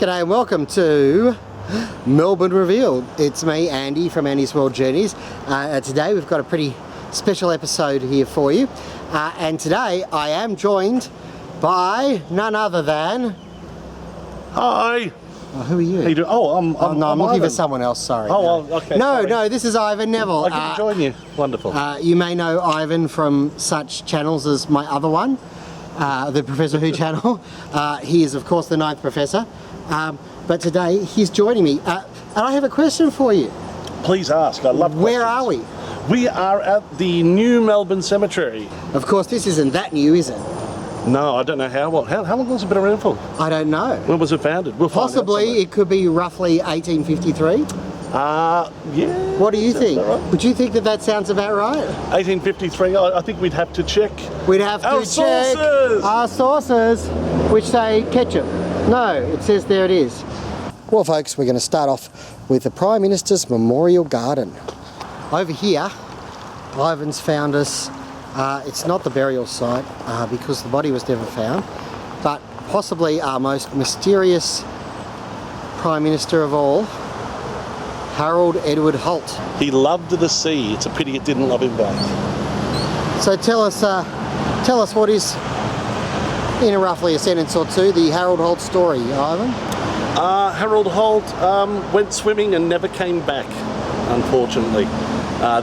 G'day and welcome to Melbourne Revealed. It's me, Andy, from Andy's World Journeys. Today we've got a pretty special episode here for you. And today I am joined by none other than... Hi! Oh, who are you? How you doing? I'm looking Ivan. for someone else, sorry. Okay. No, this is Ivan Nevill. I can join you. Wonderful. You may know Ivan from such channels as my other one, the Professor Who channel. He is, of course, the 9th Professor. But today he's joining me. And I have a question for you. Please ask. I love questions. Where are we? We are at the new Melbourne Cemetery. Of course, this isn't that new, is it? No, I don't know how long has it been around for? I don't know. When was it founded? We'll find out Possibly it could be roughly 1853. Yeah. What do you think? Right? Would you think that sounds about right? 1853, I think we'd have to check. We'd have to check our sources, which say ketchup. No, it says there it is. Well, folks, we're going to start off with the Prime Minister's Memorial Garden. Over here, Ivan's found us. It's not the burial site because the body was never found, but possibly our most mysterious Prime Minister of all, Harold Edward Holt. He loved the sea. It's a pity it didn't love him back. So tell us what is, in roughly a sentence or two, the Harold Holt story, Ivan. Harold Holt went swimming and never came back, unfortunately.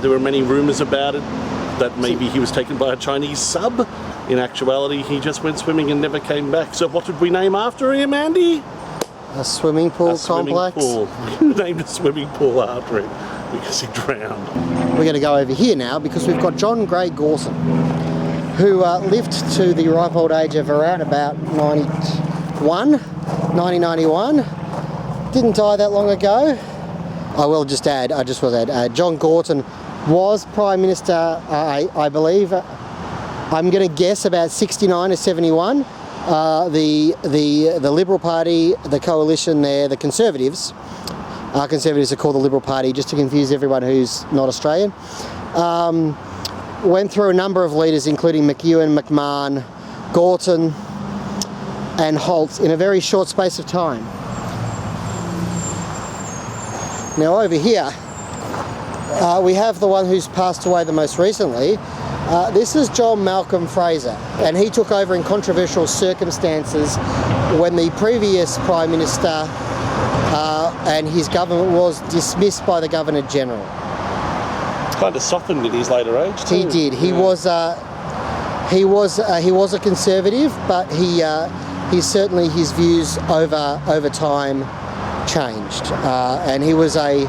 There were many rumours about it, that maybe he was taken by a Chinese sub. In actuality, he just went swimming and never came back. So what did we name after him, Andy? A swimming pool complex? We named a swimming pool after him because he drowned. We're going to go over here now because we've got John Gray Gorson, who lived to the ripe old age of around about 1991. Didn't die that long ago. I will just add, John Gorton was Prime Minister, I believe, I'm going to guess about 69 to 71. The Liberal Party, the coalition there, the Conservatives are called the Liberal Party, just to confuse everyone who's not Australian, went through a number of leaders, including McEwen, McMahon, Gorton and Holt in a very short space of time. Now over here, we have the one who's passed away the most recently. This is John Malcolm Fraser, and he took over in controversial circumstances when the previous Prime Minister and his government was dismissed by the Governor General. Kind of softened in his later age too. He did. He was a Conservative, but he certainly, his views over time changed, and he was an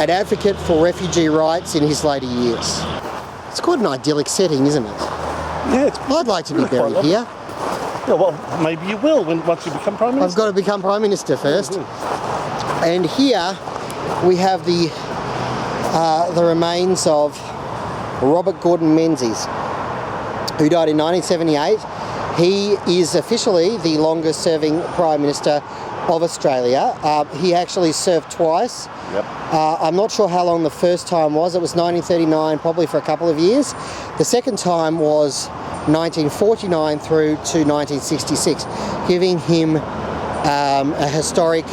advocate for refugee rights in his later years. It's quite an idyllic setting, isn't it? Yeah, I'd like to be buried here. Yeah, well, maybe you will once you become Prime Minister. I've got to become Prime Minister first. And here we have the remains of Robert Gordon Menzies, who died in 1978. He is officially the longest serving Prime Minister of Australia. He actually served twice. Yep. I'm not sure how long the first time was. It was 1939, probably for a couple of years. The second time was 1949 through to 1966, giving him a historic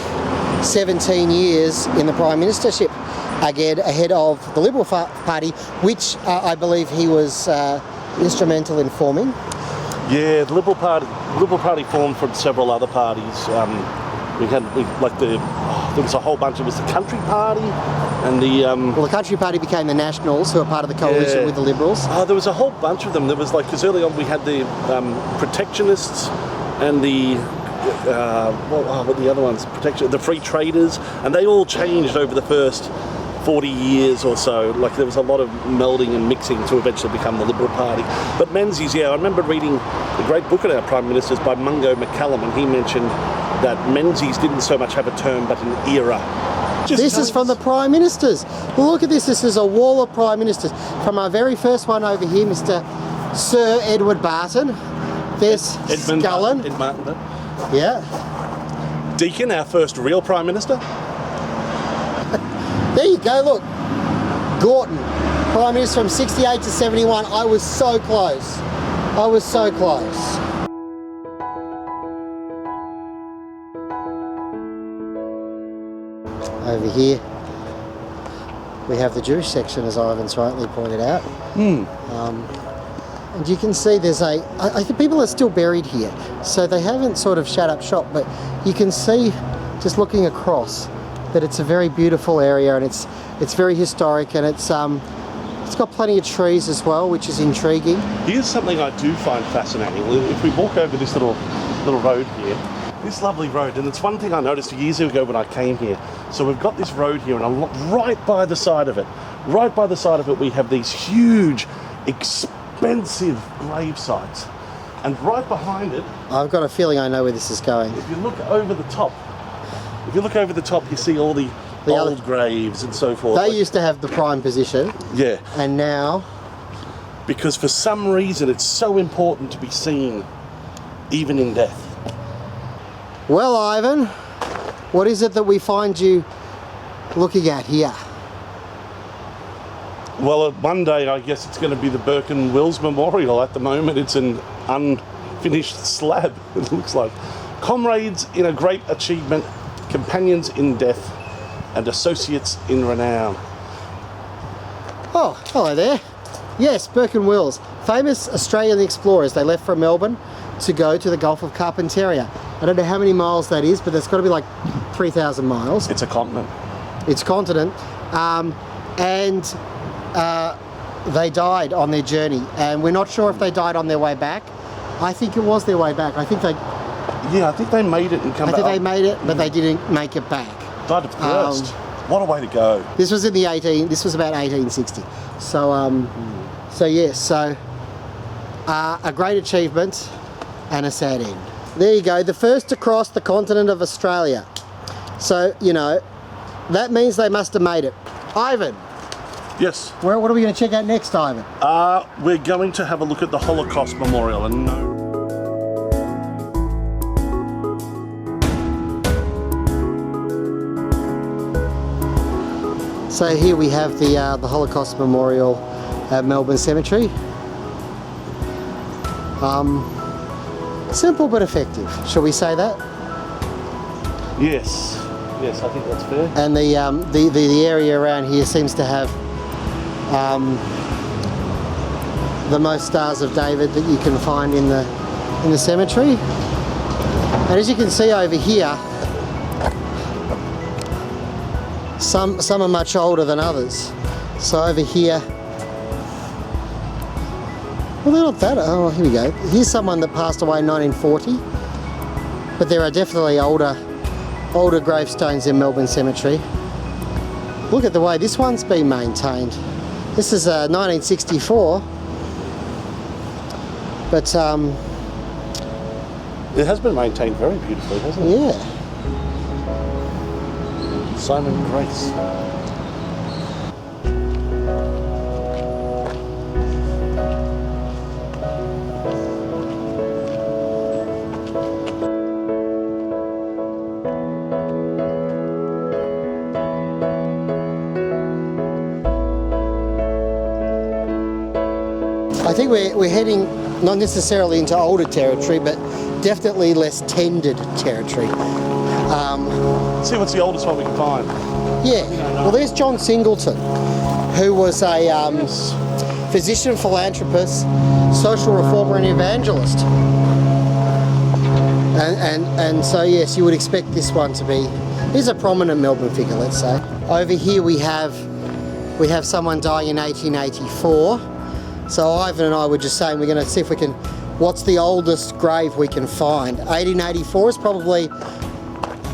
17 years in the Prime Ministership, again ahead of the Liberal Party, which I believe he was instrumental in forming. Yeah, the Liberal Party formed from several other parties. There was a whole bunch. It was the Country Party and the... Well, the Country Party became the Nationals, who are part of the coalition with the Liberals. There was a whole bunch of them. There was because early on we had the Protectionists and the... what the other ones? The Free Traders, and they all changed over the first 40 years or so. There was a lot of melding and mixing to eventually become the Liberal Party. But Menzies, I remember reading a great book on our Prime Ministers by Mungo McCallum, and he mentioned that Menzies didn't so much have a term but an era. This is from the Prime Ministers. Look at this. This is a wall of Prime Ministers. From our very first one over here, Mr. Sir Edward Barton. There's Scullin. Ed Martin. Yeah. Deakin, our first real Prime Minister. There you go, look. Gorton, Prime Minister from 68 to 71. I was so close. I was so close. Over here we have the Jewish section, as Ivan's rightly pointed out. And you can see there's I think people are still buried here, so they haven't sort of shut up shop, but you can see just looking across that it's a very beautiful area, and it's very historic, and it's got plenty of trees as well, which is intriguing. Here's something I do find fascinating. If we walk over this little road here, this lovely road, and it's one thing I noticed years ago when I came here. So we've got this road here, and right by the side of it, we have these huge, expensive grave sites. And right behind it, I've got a feeling I know where this is going. if you look over the top, you see all the old graves and so forth. They used to have the prime position. Yeah. And now, Because for some reason it's so important to be seen, even in death. well, Ivan, what is it that we find you looking at here? Well, one day I guess it's going to be the Burke and Wills Memorial. At the moment it's an unfinished slab, it looks like. Comrades in a great achievement, companions in death, and associates in renown. Oh, hello there. Yes, Burke and Wills, famous Australian explorers. They left from Melbourne to go to the Gulf of Carpentaria. I don't know how many miles that is, but there's got to be like 3,000 miles. It's a continent. It's a continent. And they died on their journey, and we're not sure if they died on their way back. I think it was their way back. I think they made it and come back. I think they made it, but they didn't make it back. Died of thirst. What a way to go. This was this was about 1860. So a great achievement and a sad end. There you go, the first to cross the continent of Australia. So, you know, that means they must have made it. Ivan. Yes. What are we going to check out next, Ivan? We're going to have a look at the Holocaust Memorial. And So here we have the Holocaust Memorial at Melbourne Cemetery. Simple but effective, shall we say that? Yes, I think that's fair. And the area around here seems to have the most Stars of David that you can find in the cemetery. And as you can see over here, some are much older than others. So over here, well, they're not that. Oh, here we go. Here's someone that passed away in 1940, but there are definitely older gravestones in Melbourne Cemetery. Look at the way this one's been maintained. This is 1964, but it has been maintained very beautifully, hasn't it? Yeah. Simon Grace. I think we're heading not necessarily into older territory, but definitely less tended territory. See what's the oldest one we can find. Yeah, well, there's John Singleton, who was a physician, philanthropist, social reformer and evangelist. And so yes, you would expect this one to be, he's a prominent Melbourne figure, let's say. Over here we have someone dying in 1884. So Ivan and I were just saying we're going to see if we can, what's the oldest grave we can find. 1884 is probably,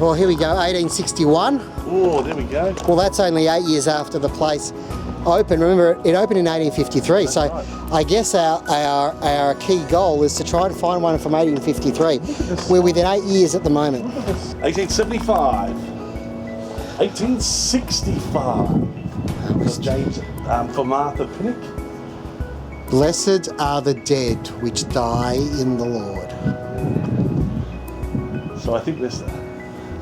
well, here we go, 1861. Oh, there we go. Well, that's only 8 years after the place opened. Remember, it opened in 1853. So right. I guess our key goal is to try and find one from 1853. We're within 8 years at the moment. 1875. 1865. Was James for Martha Pinnock. Blessed are the dead which die in the Lord. So I think this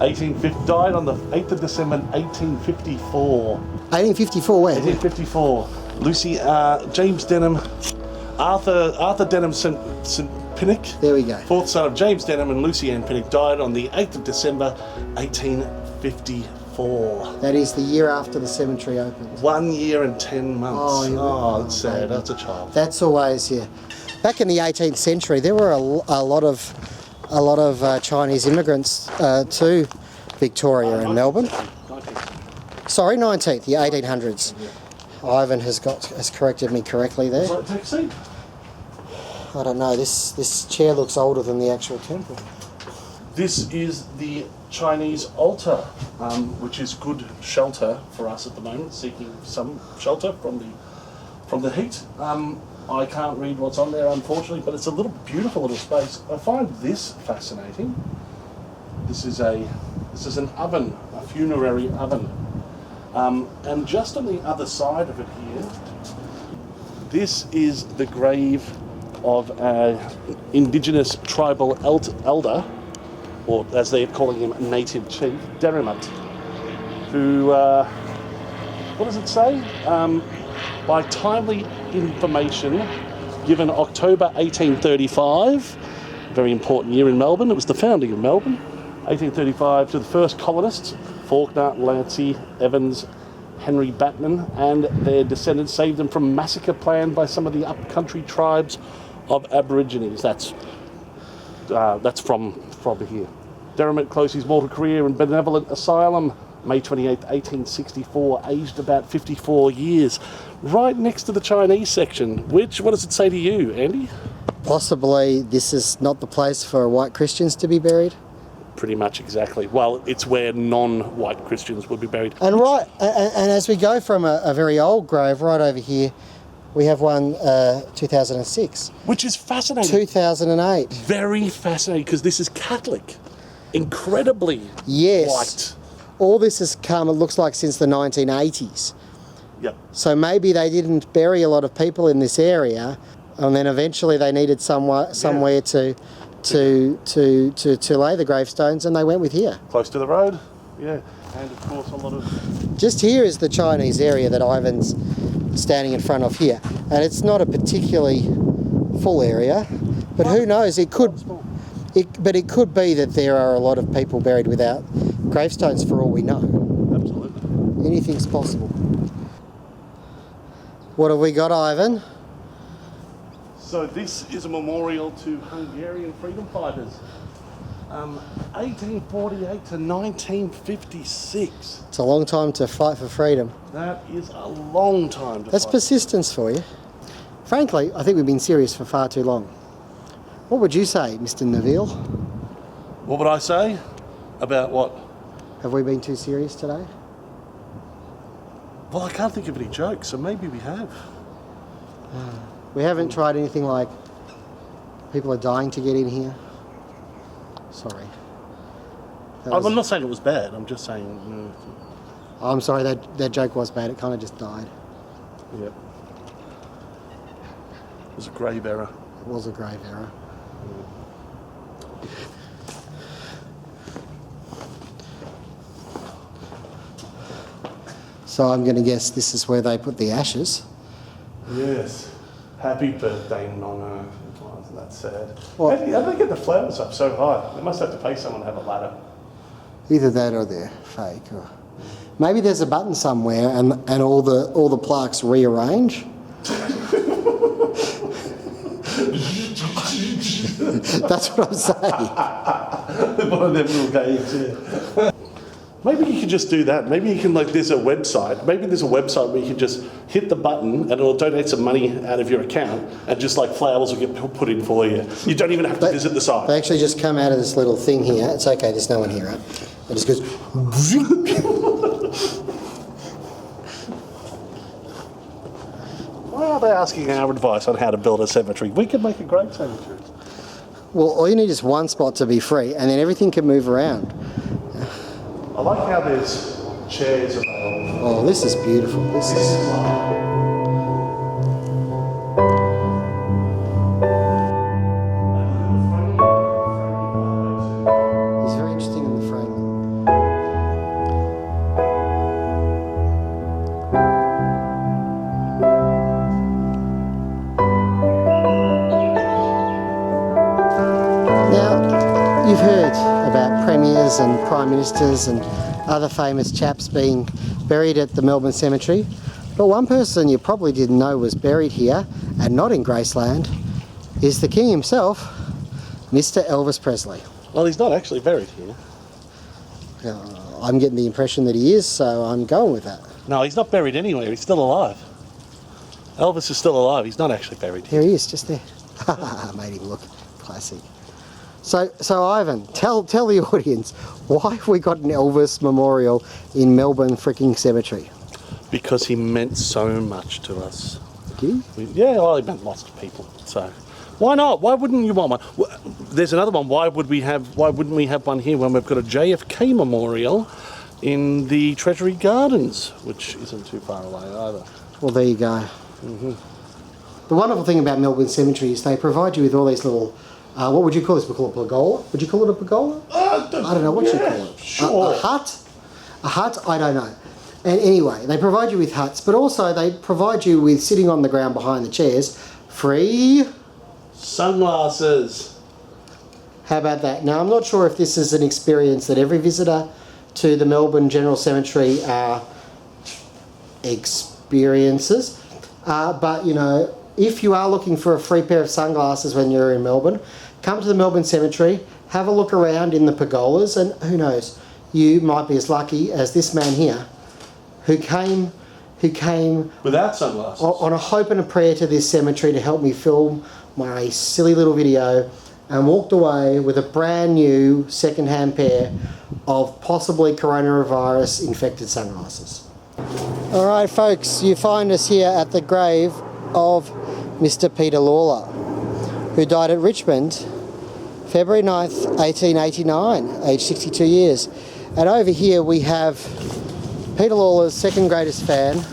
1850 died on the 8th of December 1854. 1854 where? 1854. Lucy, James Denham, Arthur Denham St. Pinnock. There we go. Fourth son of James Denham and Lucy Ann Pinnock died on the 8th of December 1854. Ep.4. That is the year after the cemetery opened. 1 year and 10 months. Oh, That's sad. That's a child. That's always, yeah. Back in the 18th century, there were a lot of Chinese immigrants to Victoria and Melbourne. 19th. Sorry, 19th, the 1800s. Yeah. Ivan has corrected me correctly there. Right, take a seat. I don't know. This chair looks older than the actual temple. This is the Chinese altar, which is good shelter for us at the moment, seeking some shelter from the heat. I can't read what's on there, unfortunately, but it's a beautiful little space. I find this fascinating. This is an oven, a funerary oven, and just on the other side of it here, this is the grave of an Indigenous tribal elder, or as they're calling him, native chief, Derrimut, who, what does it say? By timely information given October 1835, very important year in Melbourne, it was the founding of Melbourne, 1835, to the first colonists, Faulkner, Lancey, Evans, Henry Batman, and their descendants saved them from massacre planned by some of the upcountry tribes of Aborigines. That's from here. Derrimut closed his mortal career in Benevolent Asylum, May 28, 1864, aged about 54 years, right next to the Chinese section. What does it say to you, Andy? Possibly this is not the place for white Christians to be buried. Pretty much exactly. Well, it's where non-white Christians would be buried. And and as we go from a very old grave right over here, we have one 2006. Which is fascinating. 2008. Very fascinating, because this is Catholic. Incredibly white. All this has come, it looks like, since the 1980s. Yep. So maybe they didn't bury a lot of people in this area, and then eventually they needed somewhere to lay the gravestones, and they went with here. Close to the road, yeah. And of course a lot of... Just here is the Chinese area that Ivan's standing in front of here. And it's not a particularly full area, but who knows, it could be that there are a lot of people buried without gravestones for all we know. Absolutely. Anything's possible. What have we got, Ivan? So this is a memorial to Hungarian freedom fighters. 1848 to 1956. It's a long time to fight for freedom. That is a long time to That's fight. persistence for you. Frankly, I think we've been serious for far too long. What would you say, Mr. Nevill? What would I say? About what? Have we been too serious today? Well, I can't think of any jokes, so maybe we have. We haven't tried anything like people are dying to get in here. Sorry. I'm not saying it was bad, I'm just saying... I'm sorry, that joke was bad. It kind of just died. Yep. It was a grave error. It was a grave error. So I'm going to guess this is where they put the ashes. Yes. Happy birthday, Nonna. Oh, isn't that sad? What? How do they get the flowers up so high? They must have to pay someone to have a ladder. Either that or they're fake. Or maybe there's a button somewhere and all the plaques rearrange. That's what I'm saying. One of them little games, yeah. Maybe you could just do that. Maybe you can, there's a website. Maybe there's a website where you can just hit the button and it'll donate some money out of your account and just flowers will get put in for you. You don't even have to visit the site. They actually just come out of this little thing here. It's okay, there's no one here, right? It just goes... Why are they asking our advice on how to build a cemetery? We could make a great cemetery. Well, all you need is one spot to be free and then everything can move around. I like how there's chairs available. Oh, this is beautiful. This is... It's very interesting in the framing. Now, you've heard about premiers and prime ministers and other famous chaps being buried at the Melbourne Cemetery. But one person you probably didn't know was buried here, and not in Graceland, is the king himself, Mr. Elvis Presley. Well, he's not actually buried here. I'm getting the impression that he is, so I'm going with that. No, he's not buried anywhere. He's still alive. Elvis is still alive. He's not actually buried here. Here he is, just there. Made him look classy. So Ivan, tell the audience, why have we got an Elvis memorial in Melbourne freaking Cemetery? Because he meant so much to us. Did he? Yeah, well, he meant lots to people. So why not? Why wouldn't you want one? There's another one. Why wouldn't we have one here when we've got a JFK memorial in the Treasury Gardens, which isn't too far away either. Well, there you go. Mm-hmm. The wonderful thing about Melbourne Cemetery is they provide you with all these little, what would you call this? We call it a pergola? Would you call it a pergola? I don't know what you call it. Sure. A hut? A hut? I don't know. And anyway, they provide you with huts, but also they provide you with, sitting on the ground behind the chairs, free sunglasses. How about that? Now, I'm not sure if this is an experience that every visitor to the Melbourne General Cemetery experiences, but you know, if you are looking for a free pair of sunglasses when you're in Melbourne, come to the Melbourne Cemetery, have a look around in the pergolas, and who knows, you might be as lucky as this man here, who came without sunglasses on a hope and a prayer to this cemetery to help me film my silly little video, and walked away with a brand new second-hand pair of possibly coronavirus infected sunglasses. All right, folks, you find us here at the grave of Mr. Peter Lalor, who died at Richmond February 9th, 1889, aged 62 years. And over here we have Peter Lalor's second greatest fan.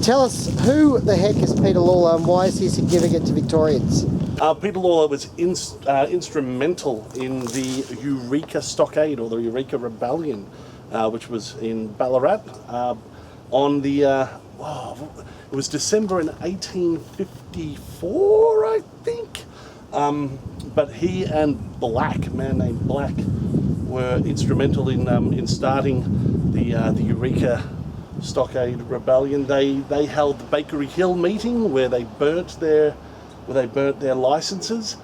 Tell us, who the heck is Peter Lalor and why is he significant to Victorians? Peter Lalor was instrumental in the Eureka Stockade, or the Eureka Rebellion, which was in Ballarat on the, it was December in 1854, I think. But he and Black, a man named Black, were instrumental in starting the Eureka Stockade Rebellion. They held the Bakery Hill meeting where they burnt their licenses.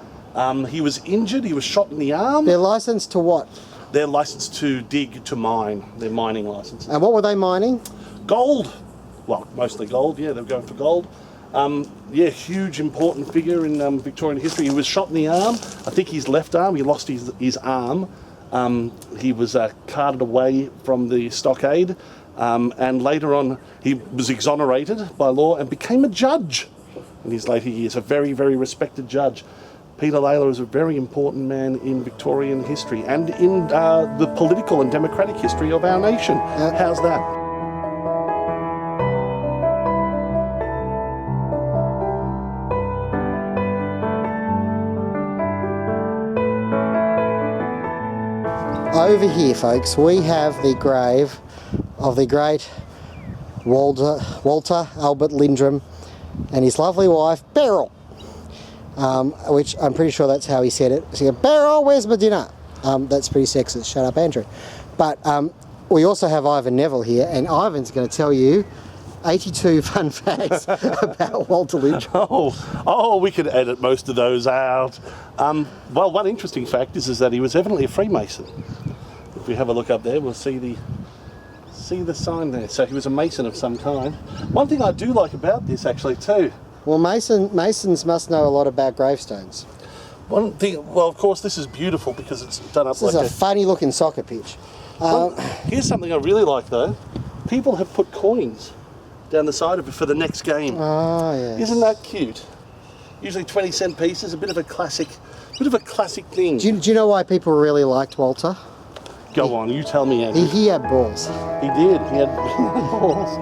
He was injured. He was shot in the arm. Their licence to what? Their license to dig, to mine. Their mining license. And what were they mining? Gold. Well, mostly gold. Yeah, they were going for gold. Yeah, huge, important figure in Victorian history. He was shot in the arm. I think his left arm. He lost his arm. He was carted away from the stockade, and later on he was exonerated by law and became a judge in his later years, a very, very respected judge. Peter Lalor is a very important man in Victorian history and in the political and democratic history of our nation. How's that? Over here, folks, we have the grave of the great Walter Albert Lindrum and his lovely wife, Beryl, which I'm pretty sure that's how he said it. So, Beryl, where's my dinner? That's pretty sexist. Shut up, Andrew. But we also have Ivan Nevill here, and Ivan's going to tell you 82 fun facts about Walter Lindrum. Oh, we could edit most of those out. Well, one interesting fact is that he was evidently a Freemason. If we have a look up there, we'll see the sign there. So he was a Mason of some kind. One thing I do like about this, actually, too. Well, Masons must know a lot about gravestones. One thing, well, of course, this is beautiful because it's done up this like is a funny-looking soccer pitch. Here's something I really like, though. People have put coins down the side of it for the next game. Oh, yes. Isn't that cute? Usually 20-cent pieces, a bit of a classic thing. Do you know why people really liked Walter? Go on, you tell me, Andrew. He had balls. He did. He had balls.